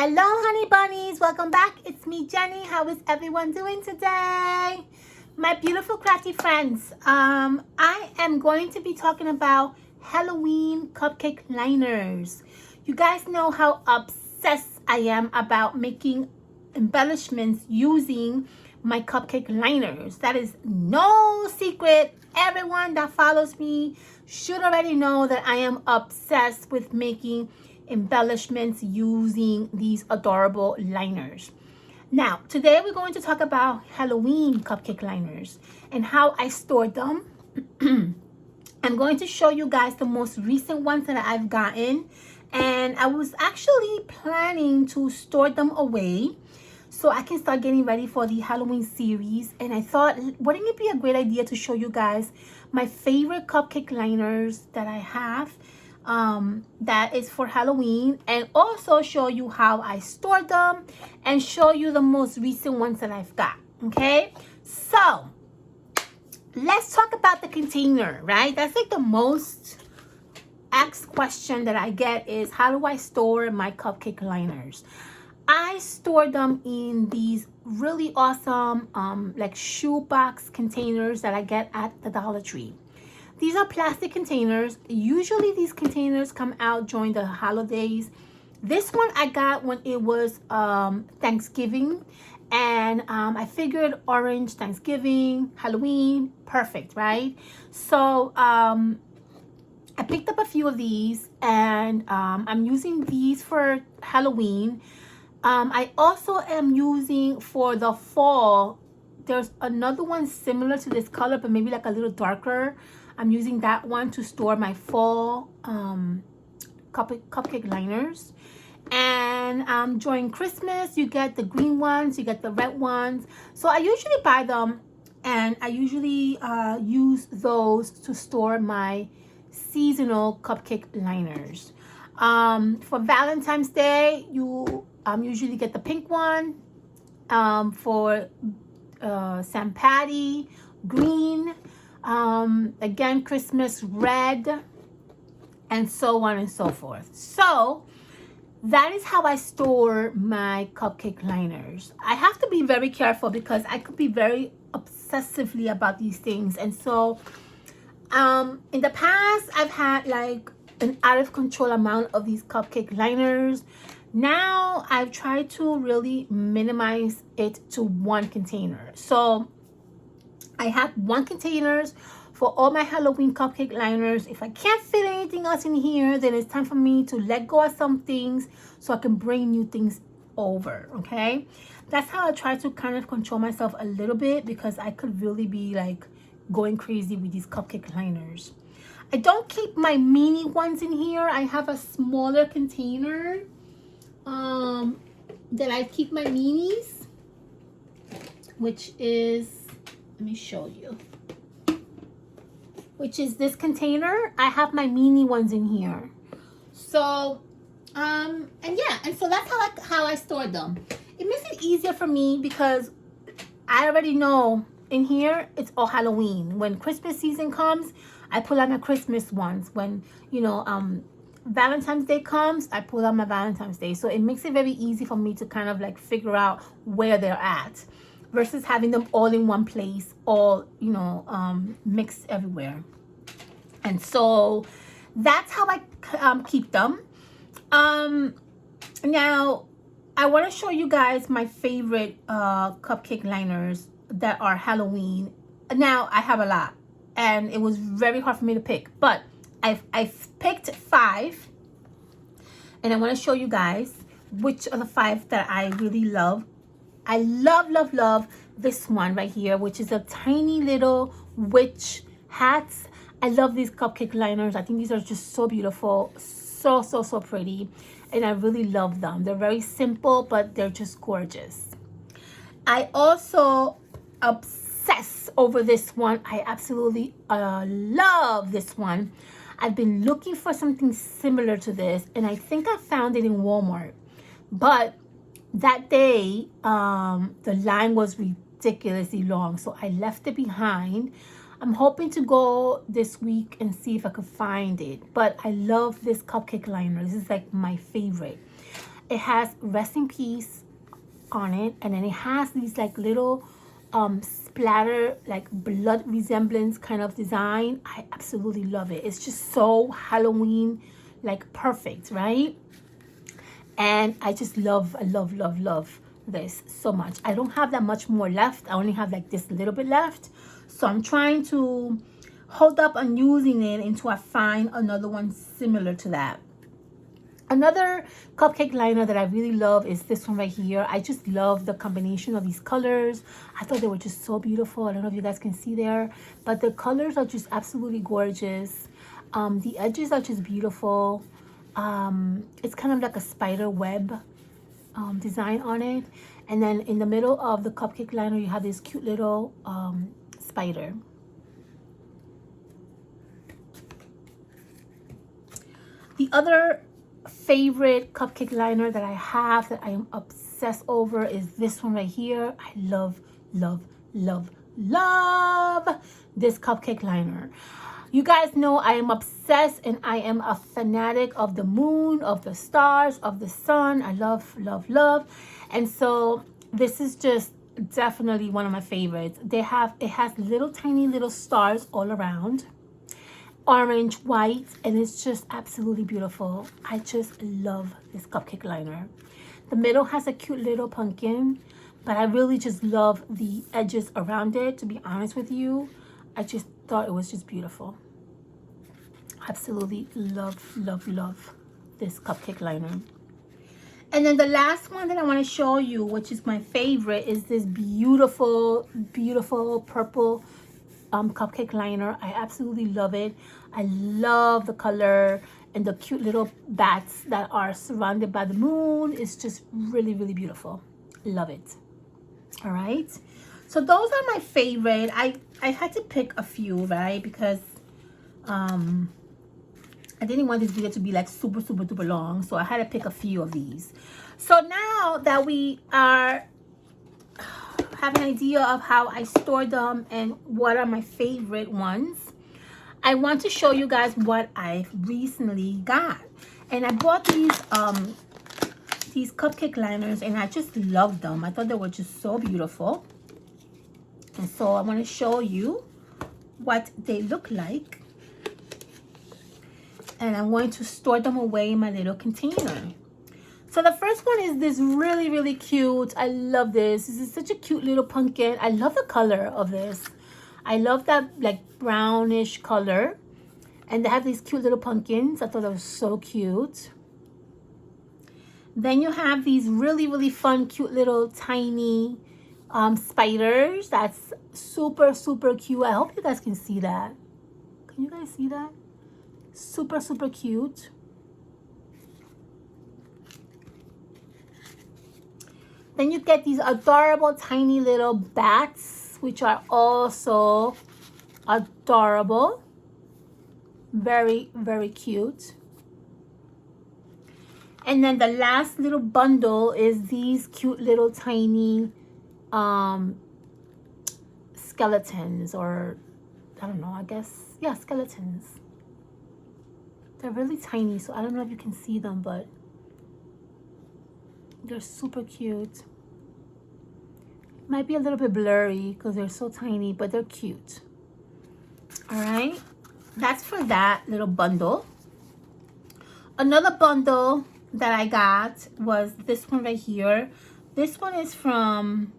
Hello, honey bunnies. Welcome back. It's me, Jenny. How is everyone doing today? My beautiful crafty friends. I am going to be talking about Halloween cupcake liners. You guys know how obsessed I am about making embellishments using my cupcake liners. That is no secret. Everyone that follows me should already know that I am obsessed with making embellishments using these adorable liners. Now, today we're going to talk about Halloween cupcake liners and how I store them. I'm going to show you guys the most recent ones that I've gotten, and I was actually planning to store them away so I can start getting ready for the Halloween series. And I thought, wouldn't it be a great idea to show you guys my favorite cupcake liners that I have that is for Halloween, and also show you how I store them and show you the most recent ones that I've got. Okay, so let's talk about the container, right? That's like the most asked question that I get is, how do I store my cupcake liners? I store them in these really awesome like shoebox containers that I get at the Dollar Tree. These are plastic containers. Usually these containers come out during the holidays. This one I got when it was Thanksgiving, and I figured orange, Thanksgiving, Halloween, perfect, right? So I picked up a few of these, and I'm using these for Halloween. I also am using for the fall. There's another one similar to this color, but maybe like a little darker. I'm using that one to store my fall cupcake liners. And during Christmas, you get the green ones, you get the red ones. So I usually buy them, and I usually use those to store my seasonal cupcake liners. For Valentine's Day, you usually get the pink one. For St. Patty, green. Again, Christmas, red, and so on and so forth. So that is how I store my cupcake liners. I have to be very careful because I could be very obsessively about these things. And so in the past, I've had like an out of control amount of these cupcake liners. Now I've tried to really minimize it to one container. So I have one container for all my Halloween cupcake liners. If I can't fit anything else in here, then it's time for me to let go of some things so I can bring new things over, okay? That's how I try to kind of control myself a little bit, because I could really be like going crazy with these cupcake liners. I don't keep my mini ones in here. I have a smaller container that I keep my minis, which is, let me show you, which is this container. I have my mini ones in here. So and yeah, and so that's how I store them. It makes it easier for me because I already know in here it's all Halloween. When Christmas season comes, I pull out my Christmas ones. When, you know, Valentine's Day comes, I pull out my Valentine's Day. So it makes it very easy for me to kind of like figure out where they're at, versus having them all in one place, all, you know, mixed everywhere. And so that's how I keep them. Now I want to show you guys my favorite cupcake liners that are Halloween. Now I have a lot, and it was very hard for me to pick, but I've picked 5, and I want to show you guys which are the 5 that I really love. I love this one right here, which is a tiny little witch hats. I love these cupcake liners. I think these are just so beautiful, so pretty, and I really love them. They're very simple, but they're just gorgeous. I also obsess over this one. I absolutely love this one. I've been looking for something similar to this, and I think I found it in Walmart, but that day the line was ridiculously long, so I left it behind. I'm hoping to go this week and see if I could find it, but I love this cupcake liner. This is like my favorite. It has rest in peace on it, and then it has these like little splatter, like blood resemblance kind of design. I absolutely love it. It's just so Halloween, like perfect, right? And I just love this so much. I don't have that much more left. I only have like this little bit left, so I'm trying to hold up on using it until I find another one similar to that. Another cupcake liner that I really love is this one right here. I just love the combination of these colors. I thought they were just so beautiful. I don't know if you guys can see there, but the colors are just absolutely gorgeous. The edges are just beautiful. It's kind of like a spider web design on it. And then in the middle of the cupcake liner, you have this cute little spider. The other favorite cupcake liner that I have that I am obsessed over is this one right here. I love this cupcake liner. You guys know I am obsessed and I am a fanatic of the moon, of the stars, of the sun. I love. And so this is just definitely one of my favorites. It has little tiny little stars all around. Orange, white, and it's just absolutely beautiful. I just love this cupcake liner. The middle has a cute little pumpkin, but I really just love the edges around it, to be honest with you. I just thought it was just beautiful. Absolutely love this cupcake liner. And then the last one that I want to show you, which is my favorite, is this beautiful purple cupcake liner. I absolutely love it. I love the color and the cute little bats that are surrounded by the moon. It's just really beautiful. Love it. All right, so those are my favorite. I had to pick a few, right, because I didn't want this video to be like super duper long, so I had to pick a few of these. So now that we are have an idea of how I store them and what are my favorite ones, I want to show you guys what I recently got. And I bought these cupcake liners and I just loved them. I thought they were just so beautiful. And so I want to show you what they look like. And I'm going to store them away in my little container. So the first one is this really cute. I love this. This is such a cute little pumpkin. I love the color of this. I love that like brownish color. And they have these cute little pumpkins. I thought that was so cute. Then you have these really fun, cute little tiny spiders. That's super cute. I hope you guys can see that. Can you guys see that? Super cute. Then you get these adorable tiny little bats, which are also adorable. Very cute. And then the last little bundle is these cute little tiny skeletons, or I don't know, I guess, yeah, skeletons. They're really tiny, so I don't know if you can see them, but they're super cute. Might be a little bit blurry because they're so tiny, but they're cute. All right, that's for that little bundle. Another bundle that I got was this one right here. This one is from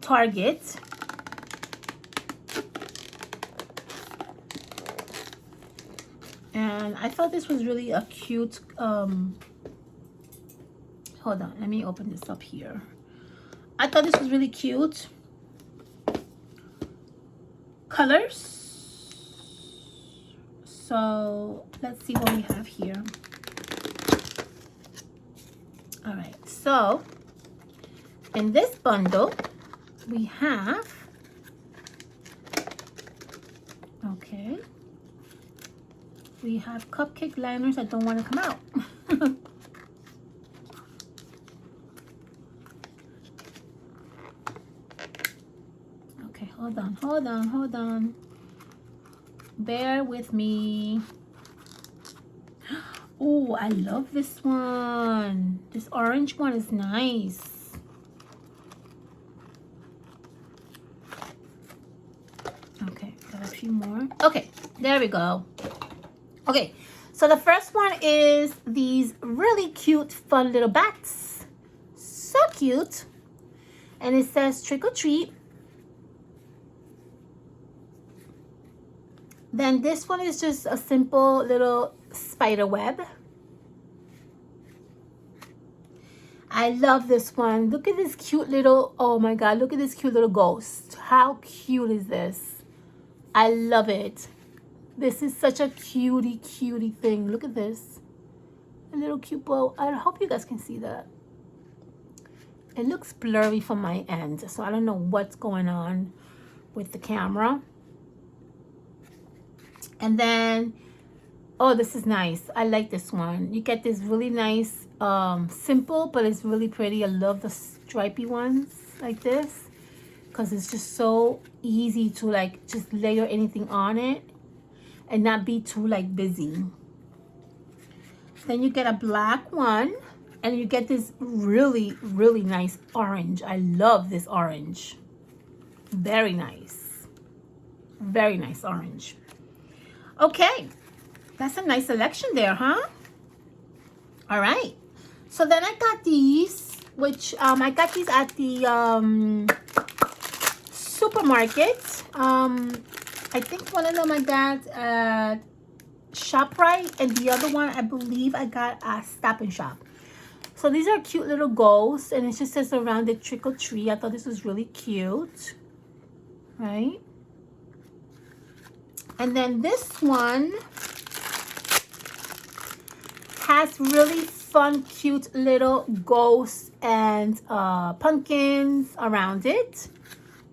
Target. And I thought this was really a cute, hold on, let me open this up here. I thought this was really cute. Colors. So let's see what we have here. All right, so in this bundle, we have, okay, we have cupcake liners that don't want to come out. Okay, hold on. Bear with me. Oh, Oh, I love this one. This orange one is nice. Okay, got a few more. Okay, there we go. Okay, so the first one is these really cute, fun little bats. So cute. And it says trick or treat. Then this one is just a simple little spider web. I love this one. Look at this cute little, oh my God, look at this cute little ghost. How cute is this? I love it. This is such a cutie thing. Look at this. A little cute bow. I hope you guys can see that. It looks blurry from my end, so I don't know what's going on with the camera. And then, oh, this is nice. I like this one. You get this really nice, simple, but it's really pretty. I love the stripy ones like this because it's just so easy to like just layer anything on it and not be too like busy. Then you get a black one and you get this really nice orange. I love this orange. Very nice. Very nice orange. Okay, that's a nice selection there, huh? All right. So then I got these, which I got these at the supermarket. I think one of them I got at ShopRite, and the other one I believe I got at Stop and Shop. So these are cute little ghosts, and it just says around the trick or treat. I thought this was really cute, right? And then this one has really fun, cute little ghosts and pumpkins around it,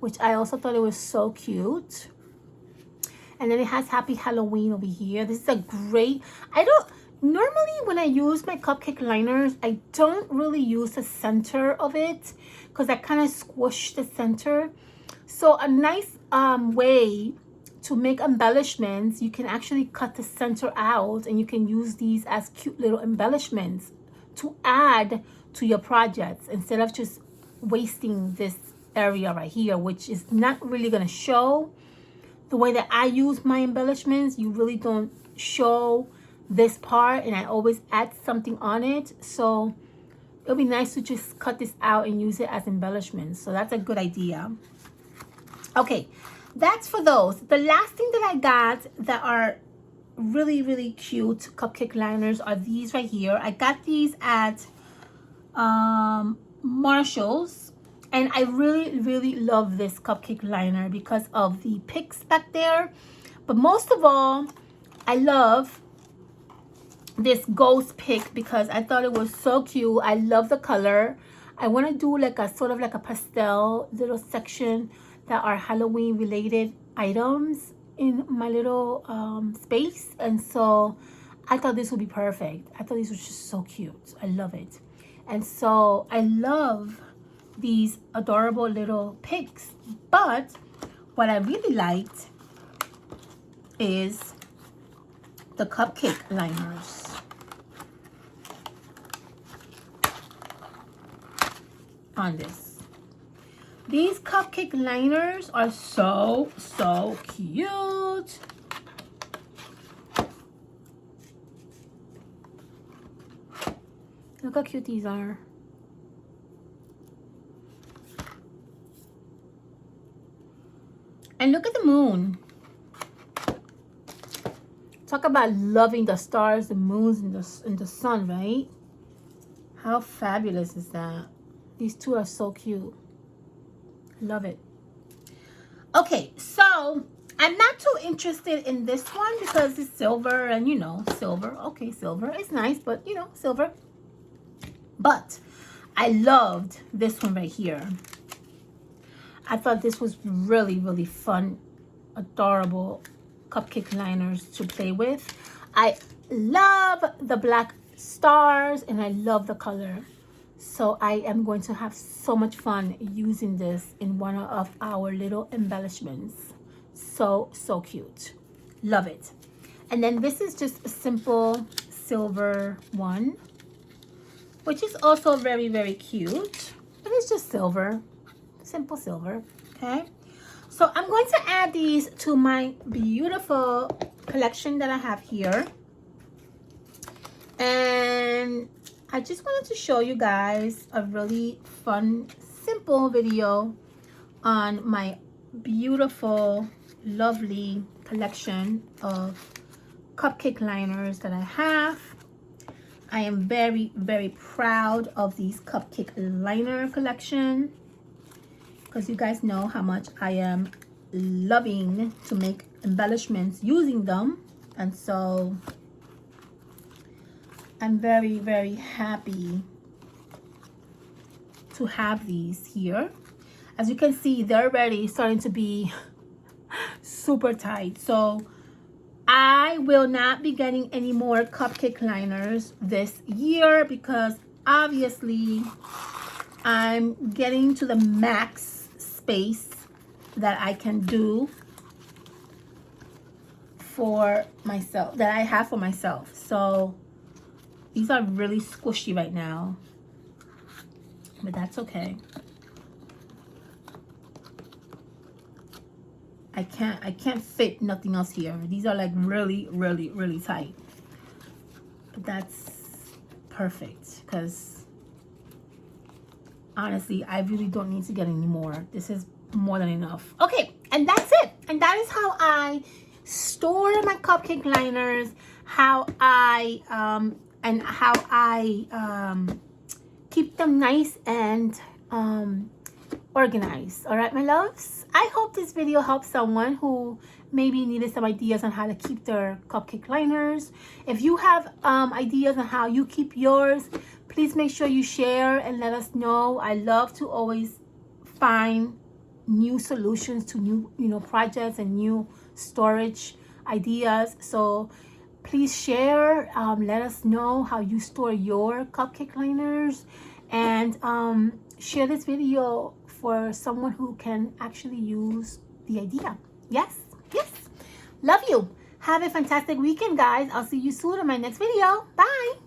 which I also thought it was so cute. And then it has Happy Halloween over here. This is a great, normally when I use my cupcake liners, I don't really use the center of it because I kind of squish the center. So a nice way to make embellishments, you can actually cut the center out and you can use these as cute little embellishments to add to your projects instead of just wasting this area right here, which is not really going to show. The way that I use my embellishments, you really don't show this part, and I always add something on it. So it'll be nice to just cut this out and use it as embellishments. So that's a good idea. Okay, that's for those. The last thing that I got that are really cute cupcake liners are these right here. I got these at Marshall's. And I really love this cupcake liner because of the picks back there. But most of all, I love this ghost pick because I thought it was so cute. I love the color. I want to do like a sort of like a pastel little section that are Halloween related items in my little space. And so I thought this would be perfect. I thought this was just so cute. I love it. And so I love these adorable little pigs, but what I really liked is the cupcake liners. On this, these cupcake liners are so cute. Look how cute these are. And look at the moon. Talk about loving the stars, the moons, and the sun, right? How fabulous is that? These two are so cute. Love it. Okay, so I'm not too interested in this one because it's silver, and you know, silver. Okay, silver is nice, but you know, silver. But I loved this one right here. I thought this was really fun, adorable cupcake liners to play with. I love the black stars and I love the color. So I am going to have so much fun using this in one of our little embellishments. So cute. Love it. And then this is just a simple silver one, which is also very, very cute. It is just silver, simple silver, okay? So I'm going to add these to my beautiful collection that I have here. And I just wanted to show you guys a really fun, simple video on my beautiful, lovely collection of cupcake liners that I have. I am very, very proud of these cupcake liner collection because you guys know how much I am loving to make embellishments using them. And so I'm very, very happy to have these here. As you can see, they're already starting to be super tight. So I will not be getting any more cupcake liners this year because obviously I'm getting to the max space that I can do for myself, that I have for myself. So these are really squishy right now, but that's okay. I can't fit nothing else here. These are like really, really, really tight. But that's perfect because honestly, I really don't need to get any more. This is more than enough. Okay, and that's it. And that is how I store my cupcake liners, how I keep them nice and organized. All right, my loves, I hope this video helps someone who maybe needed some ideas on how to keep their cupcake liners. If you have ideas on how you keep yours, please make sure you share and let us know. I love to always find new solutions to new projects and new storage ideas. So please share, let us know how you store your cupcake liners, and share this video for someone who can actually use the idea. Yes, yes. Love you. Have a fantastic weekend, guys. I'll see you soon in my next video. Bye.